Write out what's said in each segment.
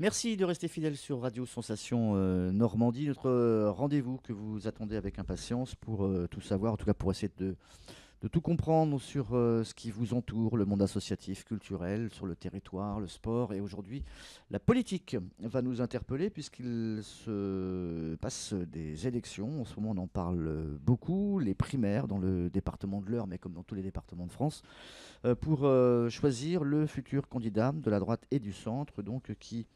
Merci de rester fidèle sur Radio Sensation Normandie, notre rendez-vous que vous attendez avec impatience pour tout savoir, en tout cas pour essayer de tout comprendre sur ce qui vous entoure, le monde associatif, culturel, sur le territoire, le sport et aujourd'hui la politique va nous interpeller puisqu'il se passe des élections. En ce moment on en parle beaucoup, les primaires dans le département de l'Eure mais comme dans tous les départements de France pour choisir le futur candidat de la droite et du centre donc qui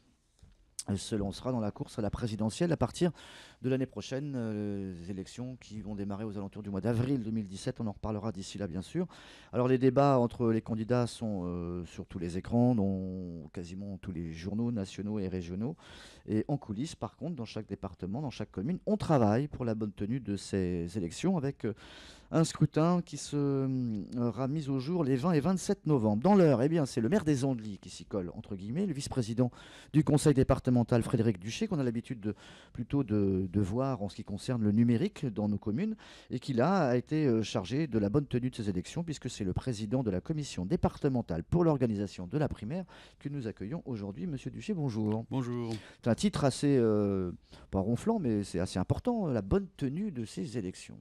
se lancera dans la course à la présidentielle à partir de l'année prochaine. Les élections qui vont démarrer aux alentours du mois d'avril 2017. On en reparlera d'ici là, bien sûr. Alors, les débats entre les candidats sont sur tous les écrans, dans quasiment tous les journaux nationaux et régionaux. Et en coulisses, par contre, dans chaque département, dans chaque commune, on travaille pour la bonne tenue de ces élections avec un scrutin qui sera mis au jour les 20 et 27 novembre. Dans l'heure, eh bien, c'est le maire des Andelys qui s'y colle, entre guillemets, le vice-président du conseil départemental Frédéric Duché, qu'on a l'habitude plutôt de voir en ce qui concerne le numérique dans nos communes, et qui là a été chargé de la bonne tenue de ces élections, puisque c'est le président de la commission départementale pour l'organisation de la primaire que nous accueillons aujourd'hui. Monsieur Duché, bonjour. Bonjour. C'est un titre assez, pas ronflant, mais c'est assez important, la bonne tenue de ces élections.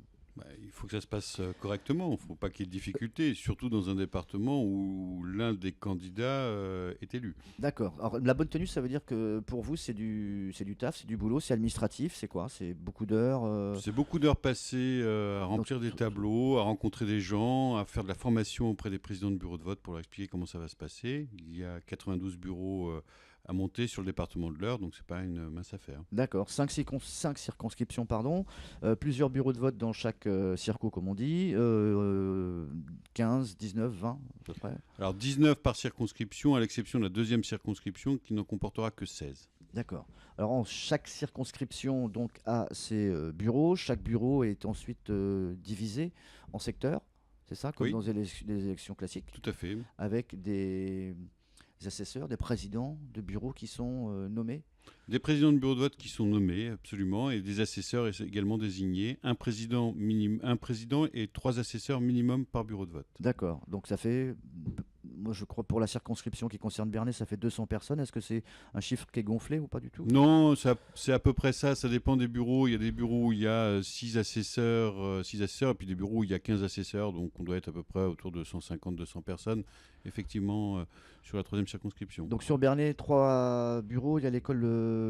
Il faut que ça se passe correctement, il ne faut pas qu'il y ait de difficultés, surtout dans un département où l'un des candidats est élu. D'accord. Alors la bonne tenue, ça veut dire que pour vous, c'est du taf, c'est du boulot, c'est administratif, c'est quoi? C'est beaucoup d'heures C'est beaucoup d'heures passées à remplir des tableaux, à rencontrer des gens, à faire de la formation auprès des présidents de bureaux de vote pour leur expliquer comment ça va se passer. Il y a 92 bureaux à monter sur le département de l'Eure, donc c'est pas une mince affaire. D'accord, 5 circonscriptions, pardon, plusieurs bureaux de vote dans chaque circo, comme on dit, 15, 19, 20 à peu près. Alors 19 par circonscription, à l'exception de la deuxième circonscription qui n'en comportera que 16. D'accord. Alors chaque circonscription donc a ses bureaux, chaque bureau est ensuite divisé en secteurs, c'est ça, comme Oui, dans les élections classiques, tout à fait. avec des assesseurs, des présidents de bureaux qui sont nommés. Des présidents de bureaux de vote qui sont nommés, absolument, et des assesseurs également désignés. Un président et 3 assesseurs minimum par bureau de vote. D'accord. Donc ça fait, moi je crois pour la circonscription qui concerne Bernay, ça fait 200 personnes. Est-ce que c'est un chiffre qui est gonflé ou pas du tout? Non, c'est à peu près ça. Ça dépend des bureaux. Il y a des bureaux où il y a 6 assesseurs, et puis des bureaux où il y a 15 assesseurs. Donc on doit être à peu près autour de 150-200 personnes, effectivement, sur la 3e circonscription. Donc sur Bernay, 3 bureaux. Il y a l'école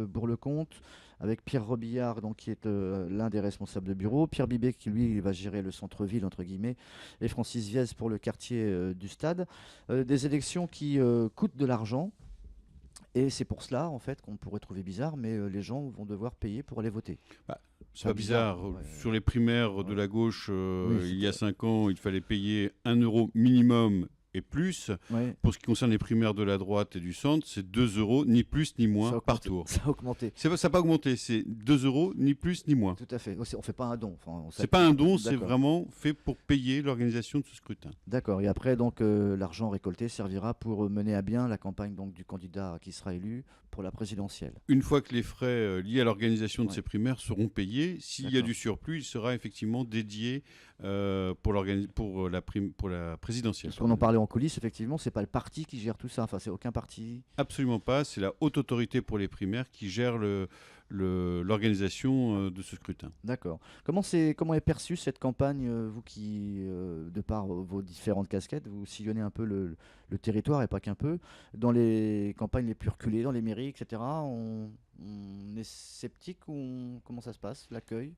Bourg-le-Comte avec Pierre Robillard, donc, qui est l'un des responsables de bureau. Pierre Bibet qui lui va gérer le centre-ville, entre guillemets. Et Francis Viez pour le quartier du stade. Des élections qui coûtent de l'argent. Et c'est pour cela, en fait, qu'on pourrait trouver bizarre, mais les gens vont devoir payer pour aller voter. C'est pas bizarre. Ouais. Sur les primaires de Ouais. la gauche, Oui, il y a 5 ans, il fallait payer 1 euro minimum et plus. Ouais. Pour ce qui concerne les primaires de la droite et du centre, c'est 2 euros, ni plus ni moins par tour. Ça a augmenté. Ça n'a pas augmenté, c'est 2 euros, ni plus ni moins. Tout à fait. On fait pas un don. Enfin, C'est pas un don, c'est D'accord. vraiment fait pour payer l'organisation de ce scrutin. D'accord. Et après, donc, l'argent récolté servira pour mener à bien la campagne donc, du candidat qui sera élu pour la présidentielle. Une fois que les frais liés à l'organisation de Ouais. ces primaires seront payés, s'il y a D'accord. du surplus, il sera effectivement dédié pour la présidentielle. Parce qu'on en parlait en coulisses, effectivement, c'est pas le parti qui gère tout ça. Enfin, c'est aucun parti. Absolument pas, c'est la haute autorité pour les primaires qui gère l'organisation de ce scrutin. D'accord. Comment est perçue cette campagne, vous qui, de par vos différentes casquettes, vous sillonnez un peu le territoire et pas qu'un peu, dans les campagnes les plus reculées, dans les mairies, etc. On est sceptique ou comment ça se passe, l'accueil?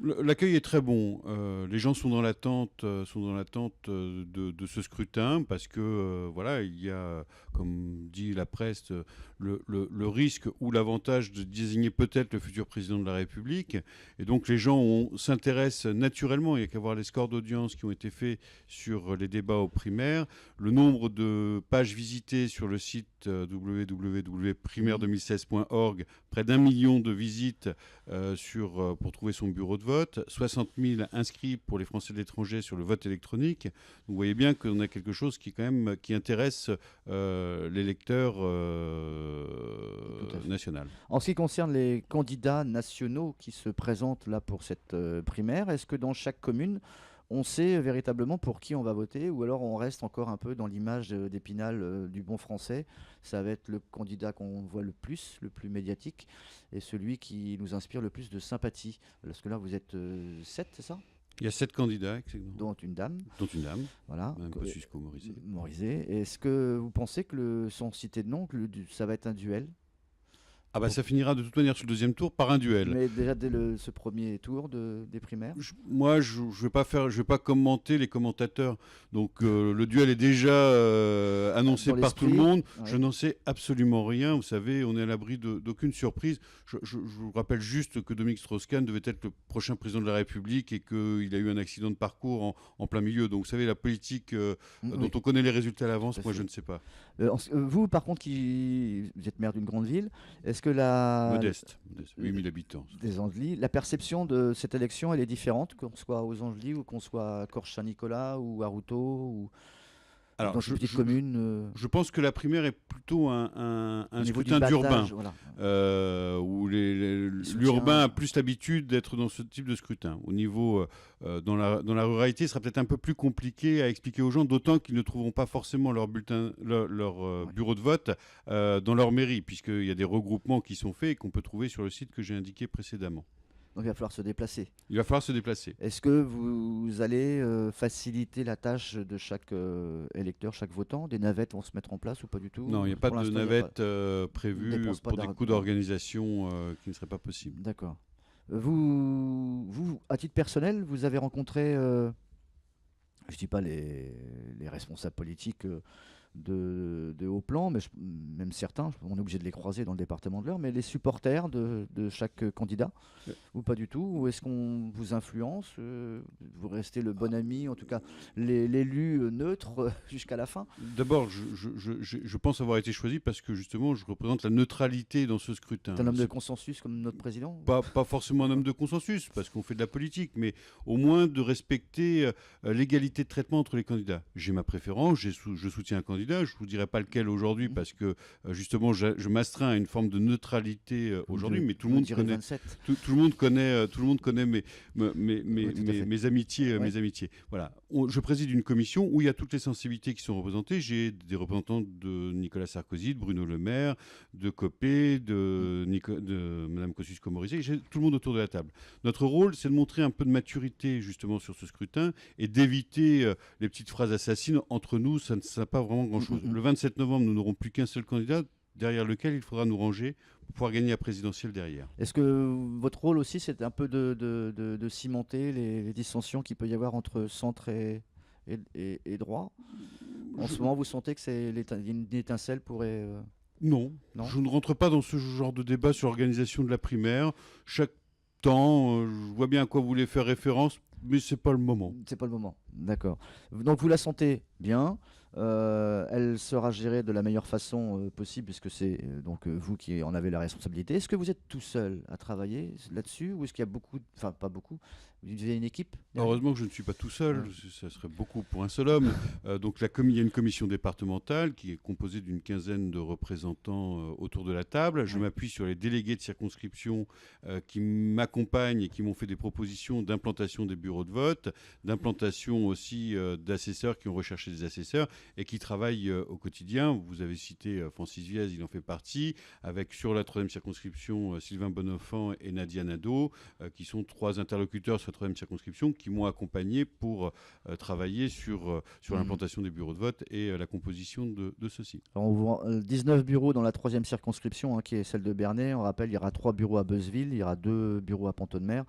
L'accueil est très bon. Les gens sont dans l'attente, de ce scrutin parce que voilà, il y a, comme dit la presse, le risque ou l'avantage de désigner peut-être le futur président de la République. Et donc les gens s'intéressent naturellement. Il n'y a qu'à voir les scores d'audience qui ont été faits sur les débats aux primaires, le nombre de pages visitées sur le site www.primaire2016.org, près d'1 million de visites pour trouver son bureau de vote, 60 000 inscrits pour les Français de l'étranger sur le vote électronique. Vous voyez bien qu'on a quelque chose qui intéresse l'électeur national. En ce qui concerne les candidats nationaux qui se présentent là pour cette primaire, est-ce que dans chaque commune, on sait véritablement pour qui on va voter, ou alors on reste encore un peu dans l'image d'Épinal du bon français. Ça va être le candidat qu'on voit le plus médiatique, et celui qui nous inspire le plus de sympathie. Parce que là, vous êtes 7, c'est ça? Il y a 7 candidats, exactement, Dont une dame. dont une dame, Voilà. Mme Kosciusko-Morizet. Morizet. Est-ce que vous pensez que, sans citer de nom, ça va être un duel? Ah bah ça finira de toute manière sur le deuxième tour par un duel. Mais déjà dès ce premier tour des primaires? Moi, je vais pas commenter les commentateurs. Donc le duel est déjà annoncé Dans par tout le l'esprit, monde. ouais. Je n'en sais absolument rien. Vous savez, on est à l'abri d'aucune surprise. Je vous rappelle juste que Dominique Strauss-Kahn devait être le prochain président de la République et qu'il a eu un accident de parcours en plein milieu. Donc vous savez, la politique dont Oui. on connaît les résultats à l'avance, Tout à moi fait. je ne sais pas. Vous, par contre, vous êtes maire d'une grande ville, est-ce que la Modeste, 8000 habitants. des Andelys, la perception de cette élection, elle est différente, qu'on soit aux Andelys ou qu'on soit à Corche-Saint-Nicolas ou à Routot ou Alors, dans une petite commune je pense que la primaire est plutôt un au niveau du scrutin d'urbain, battage, voilà. où soutiens. l'urbain a plus l'habitude d'être dans ce type de scrutin. Au niveau, dans la ruralité, ce sera peut-être un peu plus compliqué à expliquer aux gens, d'autant qu'ils ne trouveront pas forcément leur bulletin, leur bureau de vote dans leur mairie, puisqu'il y a des regroupements qui sont faits et qu'on peut trouver sur le site que j'ai indiqué précédemment. Donc il va falloir se déplacer. Il va falloir se déplacer. Est-ce que vous allez faciliter la tâche de chaque électeur, chaque votant? Des navettes vont se mettre en place ou pas du tout? Non, il n'y a pas Pour de l'instant, il y a navette ne prévue dépense pas pour des d'argent. coûts d'organisation qui ne seraient pas possibles. D'accord. Vous, à titre personnel, vous avez rencontré, je dis pas les responsables politiques de haut plan, mais même certains, on est obligé de les croiser dans le département de l'Eure, mais les supporters de chaque candidat, ou pas du tout? Ou est-ce qu'on vous influence? Vous restez le bon ami, en tout cas l'élu neutre jusqu'à la fin? D'abord, je pense avoir été choisi parce que justement, je représente la neutralité dans ce scrutin. C'est un homme de consensus comme notre président? Pas forcément un homme de consensus, parce qu'on fait de la politique, mais au moins de respecter l'égalité de traitement entre les candidats. J'ai ma préférence, je soutiens un candidat, je ne vous dirai pas lequel aujourd'hui, parce que justement, je m'astreins à une forme de neutralité aujourd'hui, mais tout le monde connaît. 27. Tout le monde connaît mes amitiés. Ouais. Mes amitiés. Voilà. Je préside une commission où il y a toutes les sensibilités qui sont représentées. J'ai des représentants de Nicolas Sarkozy, de Bruno Le Maire, de Copé, de Mme Kosciusko-Morizet. J'ai tout le monde autour de la table. Notre rôle, c'est de montrer un peu de maturité justement sur ce scrutin et d'éviter les petites phrases assassines. Entre nous, ça n'a pas vraiment grand-chose. Le 27 novembre, nous n'aurons plus qu'un seul candidat derrière lequel il faudra nous ranger pour pouvoir gagner la présidentielle derrière. Est-ce que votre rôle aussi, c'est un peu de cimenter les dissensions qu'il peut y avoir entre centre et droit? En ce moment, vous sentez que une étincelle pourrait... Non, je ne rentre pas dans ce genre de débat sur l'organisation de la primaire. Chaque temps, je vois bien à quoi vous voulez faire référence, mais c'est pas le moment. C'est pas le moment, d'accord. Donc vous la sentez bien, elle sera gérée de la meilleure façon possible, puisque c'est donc vous qui en avez la responsabilité. Est-ce que vous êtes tout seul à travailler là-dessus, ou est-ce qu'il y a beaucoup, enfin pas beaucoup, vous avez une équipe derrière? Heureusement que je ne suis pas tout seul, ça serait beaucoup pour un seul homme. Donc il y a une commission départementale qui est composée d'une quinzaine de représentants autour de la table. Je m'appuie sur les délégués de circonscription qui m'accompagnent et qui m'ont fait des propositions d'implantation des bureaux de vote, d'implantation aussi d'assesseurs qui ont recherché des assesseurs et qui travaillent au quotidien. Vous avez cité Francis Viez, il en fait partie, avec sur la 3e circonscription Sylvain Bonenfant et Nadia Nadeau, qui sont 3 interlocuteurs sur la 3e circonscription qui m'ont accompagné pour travailler sur l'implantation des bureaux de vote et la composition de ceux-ci. Alors, on voit 19 bureaux dans la 3e circonscription, qui est celle de Bernay. On rappelle, il y aura 3 bureaux à Beuzeville, il y aura 2 bureaux à Pont-de-Mer,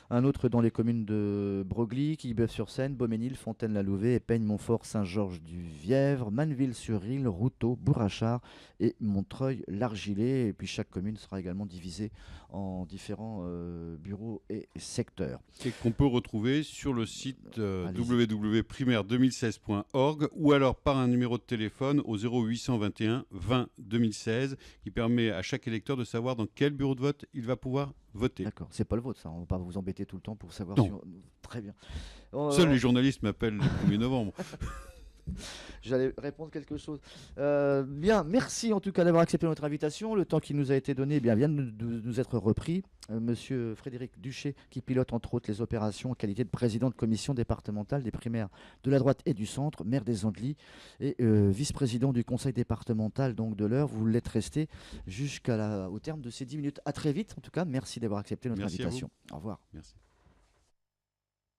un autre dans les communes de Broglie, Quillebeuf-sur-Seine, Beauménil, Fontaine-la-Louvet, Épeigne-Montfort, Saint-Georges-du-Vièvre, Manneville-sur-Risle, Routot, Bourrachard et Montreuil-l'Argilé. Et puis chaque commune sera également divisée en différents bureaux et secteurs. Et qu'on peut retrouver sur le site www.primaire2016.org ou alors par un numéro de téléphone au 0821 20 2016 qui permet à chaque électeur de savoir dans quel bureau de vote il va pouvoir voter. D'accord, c'est pas le vôtre ça, on va pas vous embêter tout le temps pour savoir. Non. Très bien. Seuls les journalistes m'appellent le 1er novembre. J'allais répondre quelque chose. Bien, merci en tout cas d'avoir accepté notre invitation. Le temps qui nous a été donné vient de nous être repris. Monsieur Frédéric Duché, qui pilote entre autres les opérations en qualité de président de commission départementale des primaires de la droite et du centre, maire des Andelys et vice-président du conseil départemental donc de l'Eure. Vous l'êtes resté jusqu'au terme de ces 10 minutes. À très vite en tout cas. Merci d'avoir accepté notre Merci à vous. invitation. Au revoir. Merci.